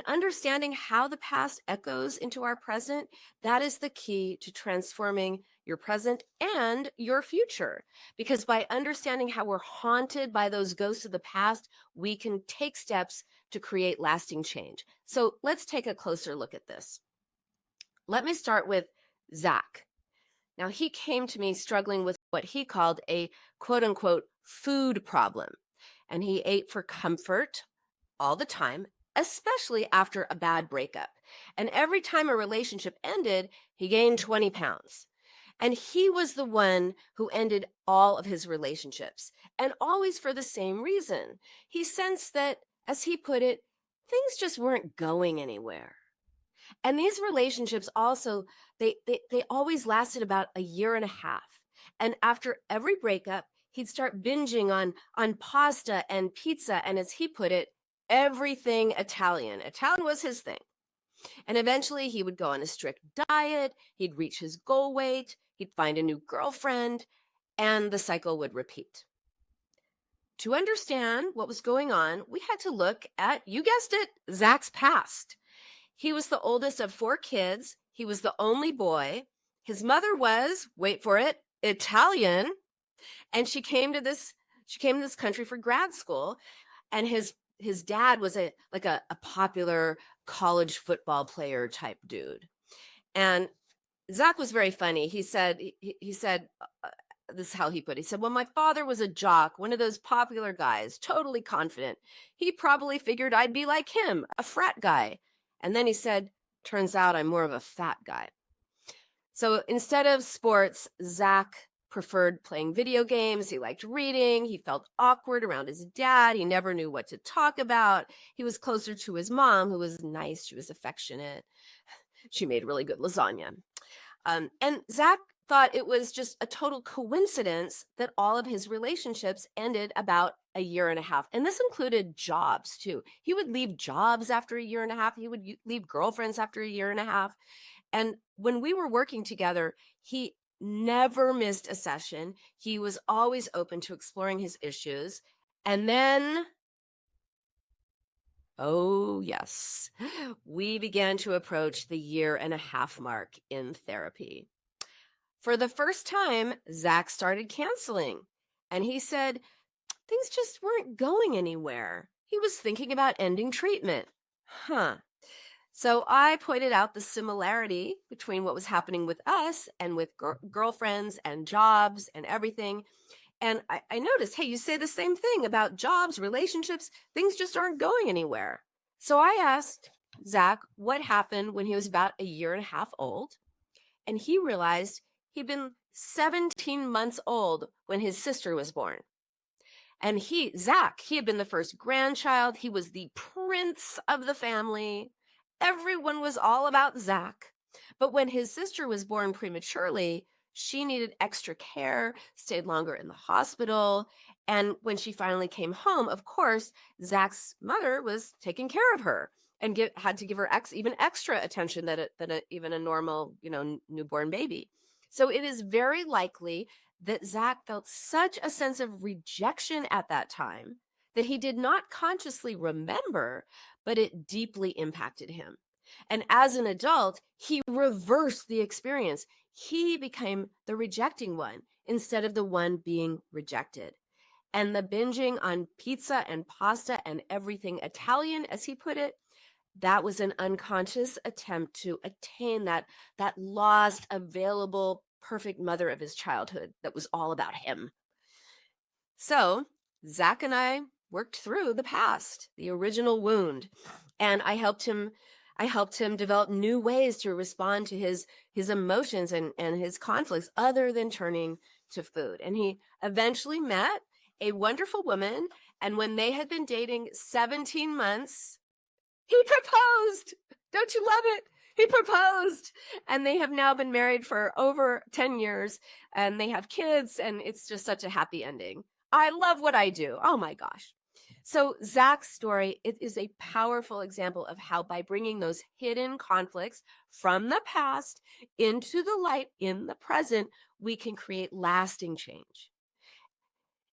understanding how the past echoes into our present, that is the key to transforming your present and your future. Because by understanding how we're haunted by those ghosts of the past, we can take steps to create lasting change. So let's take a closer look at this. Let me start with Zach. Now, he came to me struggling with what he called a quote unquote food problem. And he ate for comfort all the time, especially after a bad breakup. And every time a relationship ended, he gained 20 pounds. And he was the one who ended all of his relationships, and always for the same reason. He sensed that, as he put it, things just weren't going anywhere. And these relationships also, they always lasted about a year and a half. And after every breakup, he'd start binging on pasta and pizza, and as he put it, everything Italian. Italian was his thing. And eventually he would go on a strict diet, he'd reach his goal weight, he'd find a new girlfriend, and the cycle would repeat. To understand what was going on, we had to look at, you guessed it, Zach's past. He was the oldest of 4 kids. He was the only boy. His mother was, wait for it, Italian. And she came to this country for grad school. And his dad was a popular college football player type dude. And Zach was very funny. He said, this is how he put it. He said, well, my father was a jock, one of those popular guys, totally confident. He probably figured I'd be like him, a frat guy. And then he said, turns out I'm more of a fat guy. So instead of sports, Zach preferred playing video games. He liked reading. He felt awkward around his dad. He never knew what to talk about. He was closer to his mom, who was nice. She was affectionate. She made really good lasagna. And Zach thought it was just a total coincidence that all of his relationships ended about a year and a half. And this included jobs too. He would leave jobs after a year and a half. He would leave girlfriends after a year and a half. And when we were working together, he never missed a session. He was always open to exploring his issues. And then, oh yes, we began to approach the year and a half mark in therapy. For the first time, Zach started canceling, and he said things just weren't going anywhere. He was thinking about ending treatment. So I pointed out the similarity between what was happening with us and with girlfriends and jobs and everything. And I noticed, hey, you say the same thing about jobs, relationships, things just aren't going anywhere. So I asked Zach what happened when he was about a year and a half old. And he realized he'd been 17 months old when his sister was born. And Zach, he had been the first grandchild. He was the prince of the family. Everyone was all about Zach. But when his sister was born prematurely, she needed extra care, stayed longer in the hospital. And when she finally came home, of course, Zach's mother was taking care of her and had to give her even extra attention than even a normal, newborn baby. So it is very likely that Zach felt such a sense of rejection at that time that he did not consciously remember, but it deeply impacted him. And as an adult, he reversed the experience. He became the rejecting one instead of the one being rejected. And the binging on pizza and pasta and everything Italian, as he put it, that was an unconscious attempt to attain that lost, available, perfect mother of his childhood that was all about him. So Zach and I worked through the past, the original wound, and I helped him develop new ways to respond to his emotions and his conflicts other than turning to food. And he eventually met a wonderful woman, and when they had been dating 17 months, he proposed. Don't you love it? He proposed, and they have now been married for over 10 years, and they have kids, and it's just such a happy ending. I love what I do. Oh my gosh. So Zach's story, it is a powerful example of how by bringing those hidden conflicts from the past into the light in the present, we can create lasting change.